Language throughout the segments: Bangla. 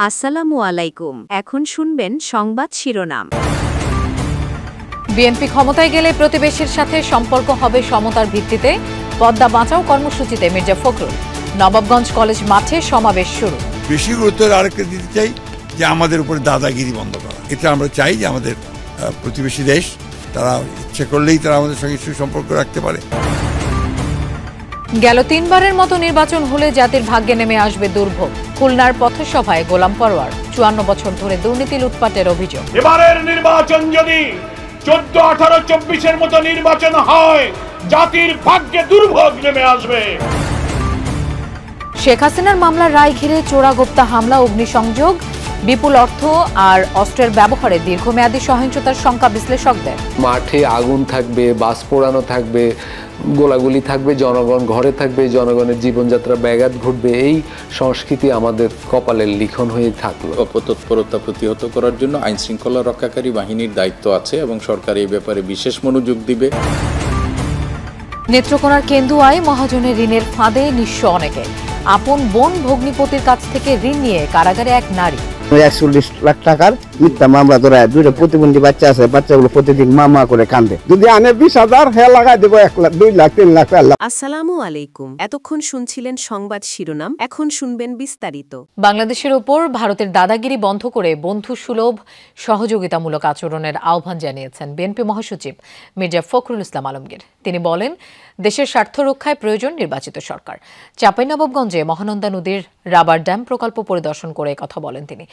আসসালামু আলাইকুম। এখন শুনবেন সংবাদ শিরোনাম। বিএনপি ক্ষমতায় গেলে প্রতিবেশীর সাথে সম্পর্ক হবে সমতার ভিত্তিতে। পদ্মা বাঁচাও কর্মসূচিতে মির্জা ফখরুল। নবাবগঞ্জ কলেজ মাঠে সমাবেশ শুরু। বেশি গুরুত্ব আরেকটা দিতে চাই যে আমাদের উপরে দাদাগিরি বন্ধ করা। এটা আমরা চাই যে আমাদের প্রতিবেশী দেশ তারা ইচ্ছে করলেই তারা আমাদের সঙ্গে সুসম্পর্ক রাখতে পারে। গেল তিনবারের মতো নির্বাচন হলে জাতির ভাগ্যে নেমে আসবে দুর্ভোগ। খুলনার পথসভায় গোলাম পরোয়ার। 54 বছর ধরে দুর্নীতি লুটপাটের অভিযোগ। এবারের নির্বাচন যদি 14, 18, 24-এর মতো নির্বাচন হয়, জাতির ভাগ্যে দুর্ভোগ নেমে আসবে। শেখ হাসিনার মামলার রায় ঘিরে চোরাগোপ্তা হামলা, অগ্নিসংযোগ, বিপুল অর্থ আর অস্ত্রের ব্যবহারে দীর্ঘমেয়াদী সহিংসতার শঙ্কা বিশ্লেষকদের। মাঠে আগুন থাকবে, বাস পোড়ানো থাকবে, গোলাগুলি থাকবে, জনগণ ঘরে থাকবে, জনগণের জীবনযাত্রা ব্যাঘাত ঘটবে। এই সংস্কৃতি আমাদের কপালের লিখন হয়ে থাকলো। অপতৎপরতা প্রতিহত করার জন্য আইন শৃঙ্খলা রক্ষাকারী বাহিনীর দায়িত্ব আছে এবং সরকার এই ব্যাপারে বিশেষ মনোযোগ দিবে। নেত্রকোনার কেন্দুয়ায় মহাজনের ঋণের ফাঁদে নিঃস্ব অনেকে। আপন বোন ভগ্নিপতির কাছ থেকে ঋণ নিয়ে কারাগারে এক নারী। 41 লাখ টাকার মিথ্যা মামলা ধরে দুইটা প্রতিবন্ধী বাচ্চা আছে, বাচ্চাগুলো প্রতিদিন মামা করে কান্দে। যদি আনে 20,000 হ্যাঁ লাগাই দেবো 1 লাখ, 2 লাখ, 3 লাখ। আসসালামু আলাইকুম। এতক্ষণ শুনছিলেন সংবাদ শিরোনাম, এখন শুনবেন বিস্তারিত। বাংলাদেশের উপর ভারতের দাদাগিরি বন্ধ করে বন্ধুসুলভ সহযোগিতামূলক আচরণের আহ্বান জানিয়েছেন বিএনপি মহাসচিব মির্জা ফখরুল ইসলাম আলমগীর। তিনি বলেন, দেশের স্বার্থ রক্ষায় প্রয়োজন নির্বাচিত সরকার। চাঁপাইনবাবগঞ্জে মহানন্দা নদীর রাবার ড্যাম প্রকল্প পরিদর্শন করে কথা বলেন তিনি।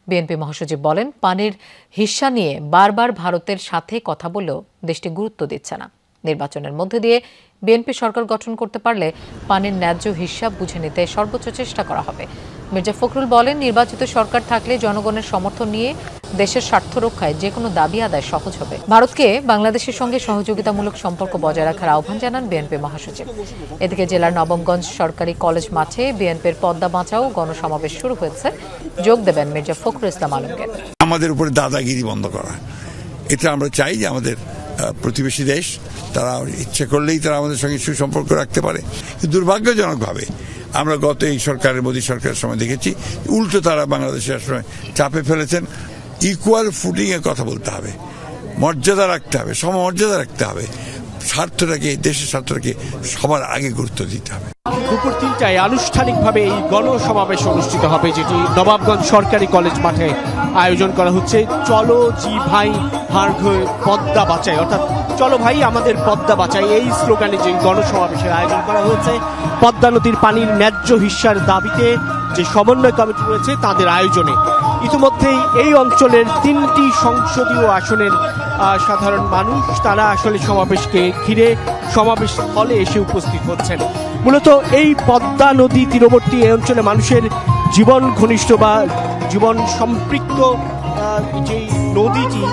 বিএনপি মহাসচিব বলেন, পানির হিস্সা নিয়ে বারবার ভারতের সাথে কথা বললেও দেশটি গুরুত্ব দিচ্ছে না। নির্বাচনের মধ্যে দিয়ে বিএনপি সরকার গঠন করতে পারলে পানির ন্যায্য হিস্সা বুঝে নিতে সর্বোচ্চ চেষ্টা করা হবে। মির্জা ফখরুল বলেন, নির্বাচিত সরকার থাকলে জনগণের সমর্থন নিয়ে দেশের স্বার্থ রক্ষায় যে কোনো দাবি আদায় সহজ হবে। ভারতকে বাংলাদেশের সঙ্গে সহযোগিতামূলক সম্পর্ক বজায় রাখার আহ্বান জানান বিএনপি মহাসচিব। এদিকে জেলার নবমগঞ্জ সরকারি কলেজ মাঠে বিএনপির পদ্মা বাঁচাও গণসমাবেশ শুরু হয়েছে। যোগ দেবেন মির্জা ফখরুল ইসলাম আলমগীর। আমাদের উপরে দাদাগিরি বন্ধ করা। এটা আমরা চাই যে আমাদের প্রতিবেশী দেশ তারা ইচ্ছে করলেই তারা আমাদের সঙ্গে সুসম্পর্ক রাখতে পারে। দুর্ভাগ্যজনকভাবে আমরা গত এই সরকারের, মোদী সরকারের সময় দেখেছি উল্টো তারা বাংলাদেশের সময় চাপে ফেলেছেন। ইকুয়াল ফুটিং এর কথা বলতে হবে, মর্যাদা রাখতে হবে, সমমর্যাদা রাখতে হবে, স্বার্থটাকে, দেশের স্বার্থটাকে সবার আগে গুরুত্ব দিতে হবে। দুপুর 3টায় আনুষ্ঠানিকভাবে এই গণসমাবেশ অনুষ্ঠিত হবে, যেটি নবাবগঞ্জ সরকারি কলেজ মাঠে আয়োজন করা হচ্ছে। চলো জি ভাই হার পদ্মা বাঁচাই, অর্থাৎ চলো ভাই আমাদের পদ্মা বাঁচাই, এই স্লোগানে যে গণসমাবেশের আয়োজন করা হয়েছে। পদ্মা নদীর পানির ন্যায্য হিস্যার দাবিতে যে সমন্বয় কমিটি রয়েছে তাদের আয়োজনে ইতিমধ্যেই এই অঞ্চলের 3টি সংসদীয় আসনের সাধারণ মানুষ তারা আসলে সমাবেশকে ঘিরে সমাবেশ স্থলে এসে উপস্থিত হচ্ছেন। মূলত এই পদ্মা নদী তীরবর্তী এই অঞ্চলে মানুষের জীবন ঘনিষ্ঠ বা জীবন সম্পৃক্ত যে নদীটি,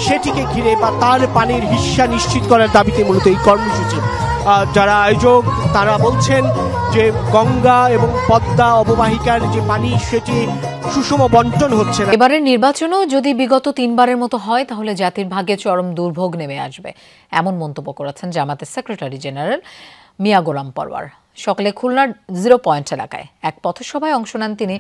সেটিকে ঘিরে বা তার পানির হিস্যা নিশ্চিত করার দাবিতে মূলত এই কর্মসূচি। যারা আয়োজক তারা বলছেন যে গঙ্গা এবং পদ্মা অববাহিকার যে পানি সেটি সুষম বন্টন হচ্ছে না। এবারের নির্বাচনও যদি বিগত 3বারের মতো হয় তাহলে জাতির ভাগ্যে চরম দুর্ভোগ নেমে আসবে, এমন মন্তব্য করেছেন জামাতের সেক্রেটারি জেনারেল মিয়া গোলাম পরোয়ার। সকালে খুলনার 0 পয়েন্ট এলাকায় এক পথসভায় অংশ নেন তিনি।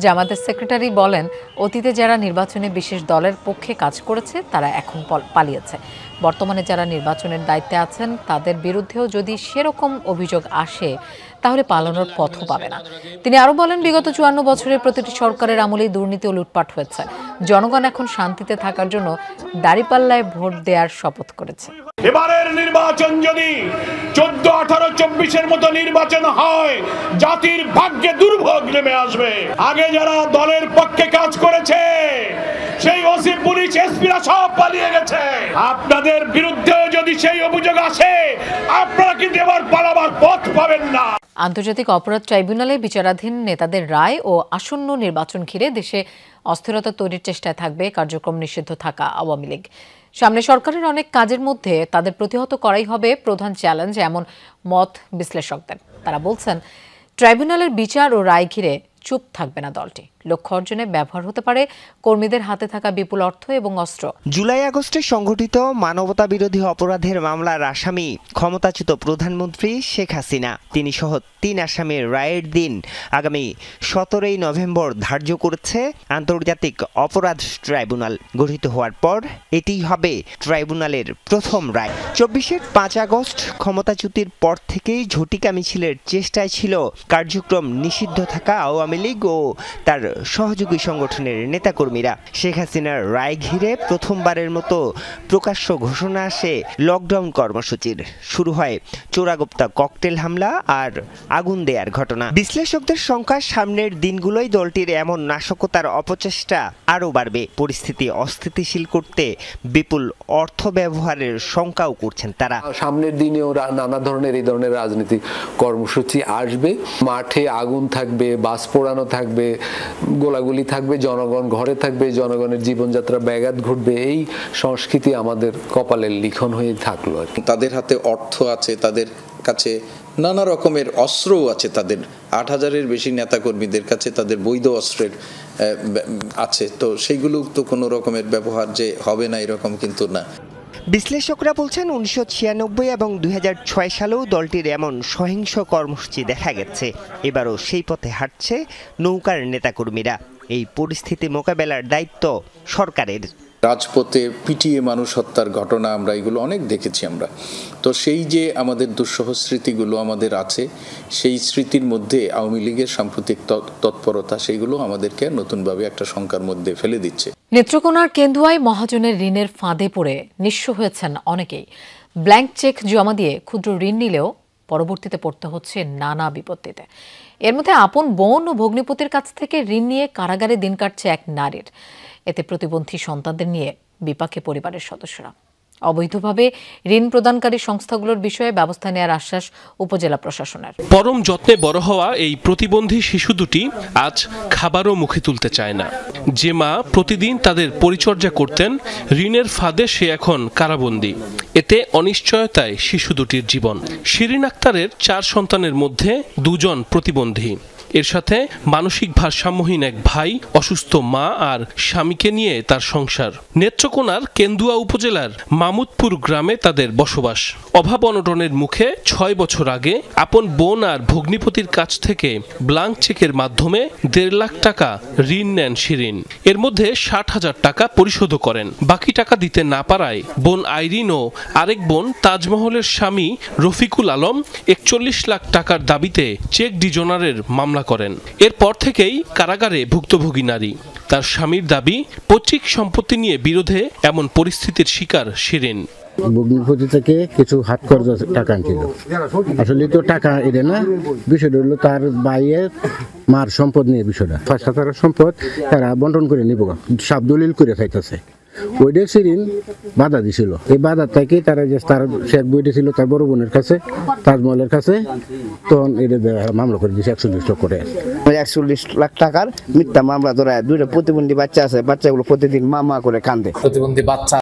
জামাতের সেক্রেটারি বলেন, অতীতে যারা নির্বাচনে বিশেষ দলের পক্ষে কাজ করেছে তারা এখন পালিয়েছে। বর্তমানে যারা নির্বাচনের দায়িত্বে আছেন তাদের বিরুদ্ধেও যদি সেরকম অভিযোগ আসে তাহলে পালানোর পথও পাবে না। তিনি আরো বলেন, বিগত 54 বছরের প্রতিটি সরকারের আমলেই দুর্নীতি ও লুটপাট হয়েছে। জনগণ এখন শান্তিতে থাকার জন্য দাঁড়িপাল্লায় ভোট দেওয়ার শপথ করেছে। এবারের নির্বাচন যদি 14, 18, 24-এর মতো নির্বাচন হয়, জাতির ভাগ্যে দুর্ভোগ নেমে আসবে। আগে যারা দলের পক্ষে কাজ করেছে সেই ওসি, পুলিশ, এসপিরা সব পালিয়ে গেছে। আপনাদের বিরুদ্ধেও যদি সেই অভিযোগ আসে আপনারা কিন্তু এবার পালাবার পথ পাবেন না। আন্তর্জাতিক অপরাধ ট্রাইব্যুনালে বিচারাধীন নেতাদের রায় ও আসন্ন নির্বাচন ঘিরে দেশে অস্থিরতা তৈরির চেষ্টায় থাকবে কার্যক্রম নিষিদ্ধ থাকা আওয়ামী লীগ। সামনে সরকারের অনেক কাজের মধ্যে তাদের প্রতিহত করাই হবে প্রধান চ্যালেঞ্জ, এমন মত বিশ্লেষকদের। তারা বলছেন, ট্রাইব্যুনালের বিচার ও রায় ঘিরে চুপ থাকবে না দলটি। লক্ষ্য অর্জনে ব্যবহার হতে পারে কর্মীদের হাতে থাকা বিপুল অর্থ এবং অস্ত্র। জুলাই আগস্টে সংঘটিত মানবতা বিরোধী অপরাধের মামলার আসামি ক্ষমতাচ্যুত প্রধানমন্ত্রী শেখ হাসিনা। তিনি সহ 3 আসামির রায়ের দিন আগামী 17 নভেম্বর ধার্য করেছে আন্তর্জাতিক অপরাধ ট্রাইব্যুনাল। গঠিত হওয়ার পর এটি হবে ট্রাইব্যুনালের প্রথম রায়। 24-এর 5 আগস্ট ক্ষমতাচ্যুতির পর থেকেই ঝটিকা মিছিলের চেষ্টায় ছিল কার্যক্রম নিষিদ্ধ থাকা আওয়ামী লীগ ও তার সহযোগী সংগঠনের নেতাকর্মীরা। শেখ হাসিনার রায় ঘিরে প্রথমবারের মতো প্রকাশ্য ঘোষণা আসে লকডাউন কর্মসূচির। শুরু হয় চোরাগোপ্তা ককটেল হামলা আর আগুন দেয়ার ঘটনা। বিশ্লেষকদের সংখ্যা সামনের দিনগুলোই দলটির এমন নাশকতার অপচেষ্টা আরও বাড়বে। পরিস্থিতি অস্থিতিশীল করতে বিপুল অর্থ ব্যবহারের শঙ্কাও করছেন তারা। সামনের দিনেও নানা ধরনের এই ধরনের রাজনৈতিক কর্মসূচি আসবে। মাঠে আগুন থাকবে, বাস পোড়ানো থাকবে, গোলাগুলি থাকবে, জনগণ ঘরে থাকবে, জনগণের জীবনযাত্রা ব্যাঘাত ঘটবে। এই সংস্কৃতি আমাদের কপালের লিখন হয়ে থাকলো আর কি। তাদের হাতে অর্থ আছে, তাদের কাছে নানা রকমের অস্ত্রও আছে। তাদের 8,000-এর বেশি নেতাকর্মীদের কাছে তাদের বৈধ অস্ত্রের আছে। তো সেইগুলো তো কোনো রকমের ব্যবহার যে হবে না এরকম কিন্তু না। বিশ্লেষকরা বলছেন 1996 এবং 2006 সালেও দলটির এমন সহিংস কর্মসূচি দেখা গেছে। এবারও সেই পথে হাঁটছে নৌকার নেতাকর্মীরা। এই পরিস্থিতি মোকাবেলার দায়িত্ব সরকারের। রাজপথে পিটিয়ে মানুষ হত্যার ঘটনা আমরা এগুলো অনেক দেখেছি আমরা। তো সেই যে আমাদের দুঃসহ স্মৃতিগুলো আমাদের আছে, সেই স্মৃতির মধ্যে আওয়ামী লীগের সাম্প্রতিক তৎপরতা সেইগুলো আমাদেরকে নতুনভাবে একটা শঙ্কার মধ্যে ফেলে দিচ্ছে। নেত্রকোনার কেন্দুয়ায় মহাজনের ঋণের ফাঁদে পড়ে নিঃস্ব হয়েছেন অনেকেই। ব্ল্যাঙ্ক চেক জমা দিয়ে ক্ষুদ্র ঋণ নিলেও পরবর্তীতে পড়তে হচ্ছে নানা বিপত্তিতে। এর মধ্যে আপন বোন ও ভগ্নিপতির কাছ থেকে ঋণ নিয়ে কারাগারে দিন কাটছে এক নারীর। এতে প্রতিবন্ধী সন্তানদের নিয়ে বিপাকে পরিবারের সদস্যরা। অবৈধভাবে ঋণ প্রদানকারী সংস্থাগুলোর বিষয়ে ব্যবস্থা নেওয়ার আশ্বাস উপজেলা প্রশাসনের। পরম যত্নে বড় হওয়া এই প্রতিবন্ধী শিশু দুটি আজ খাবারও মুখে তুলতে চায় না। যে মা প্রতিদিন তাদের পরিচর্যা করতেন, ঋণের ফাঁদে সে এখন কারাবন্দী। এতে অনিশ্চয়তায় শিশু দুটির জীবন। শিরিন আক্তারের 4 সন্তানের মধ্যে 2 জন প্রতিবন্ধী। এর সাথে মানসিক ভারসাম্যহীন এক ভাই, অসুস্থ মা আর স্বামীকে নিয়ে তার সংসার। নেত্রকোনার কেন্দুয়া উপজেলার মামুদপুর গ্রামে তাদের বসবাস। অভাব অনটনের মুখে 6 বছর আগে আপন বোন আর ভগ্নিপতির কাছ থেকে ব্ল্যাঙ্ক চেকের মাধ্যমে 1.5 লাখ টাকা ঋণ নেন শিরিন। এর মধ্যে 60,000 টাকা পরিশোধ করেন। বাকি টাকা দিতে না পারায় বোন আইরিন ও আরেক বোন তাজমহলের স্বামী রফিকুল আলম 41 লাখ টাকার দাবিতে চেক ডিজনারের মামলা করেন। এরপর থেকেই কারাগারে ভুক্তভোগী নারী। তার স্বামীর দাবি, পৈতৃক সম্পত্তি নিয়ে বিরোধে এমন পরিস্থিতির শিকার শিরিন। ভগ্নিপতি থেকে কিছু হাত খরচ টাকা আনছিল। আসলে তো টাকা এনে না, বিষয়টা হলো তার ভাইয়ের মার সম্পদ নিয়ে বিষয়টা। 5,000 সম্পদ তারা বন্টন করে নিব, সব দলিল করে খাইতেছে। ওইটা শিরিন বাধা দিছিল। এই বাধা থেকে তারা যে তার শেখ বইটা ছিল তার বড় বোনের কাছে, তাজমহলের কাছে, তখন এটা মামলা করে দিয়েছে 140 লক্ষ করে। 41 লাখ টাকার মিথ্যা মামলা ধরায় 2টা প্রতিবন্ধী বাচ্চা আছে। বাচ্চাগুলো প্রতিদিন মা করে কান্দে। প্রতিবন্ধী বাচ্চা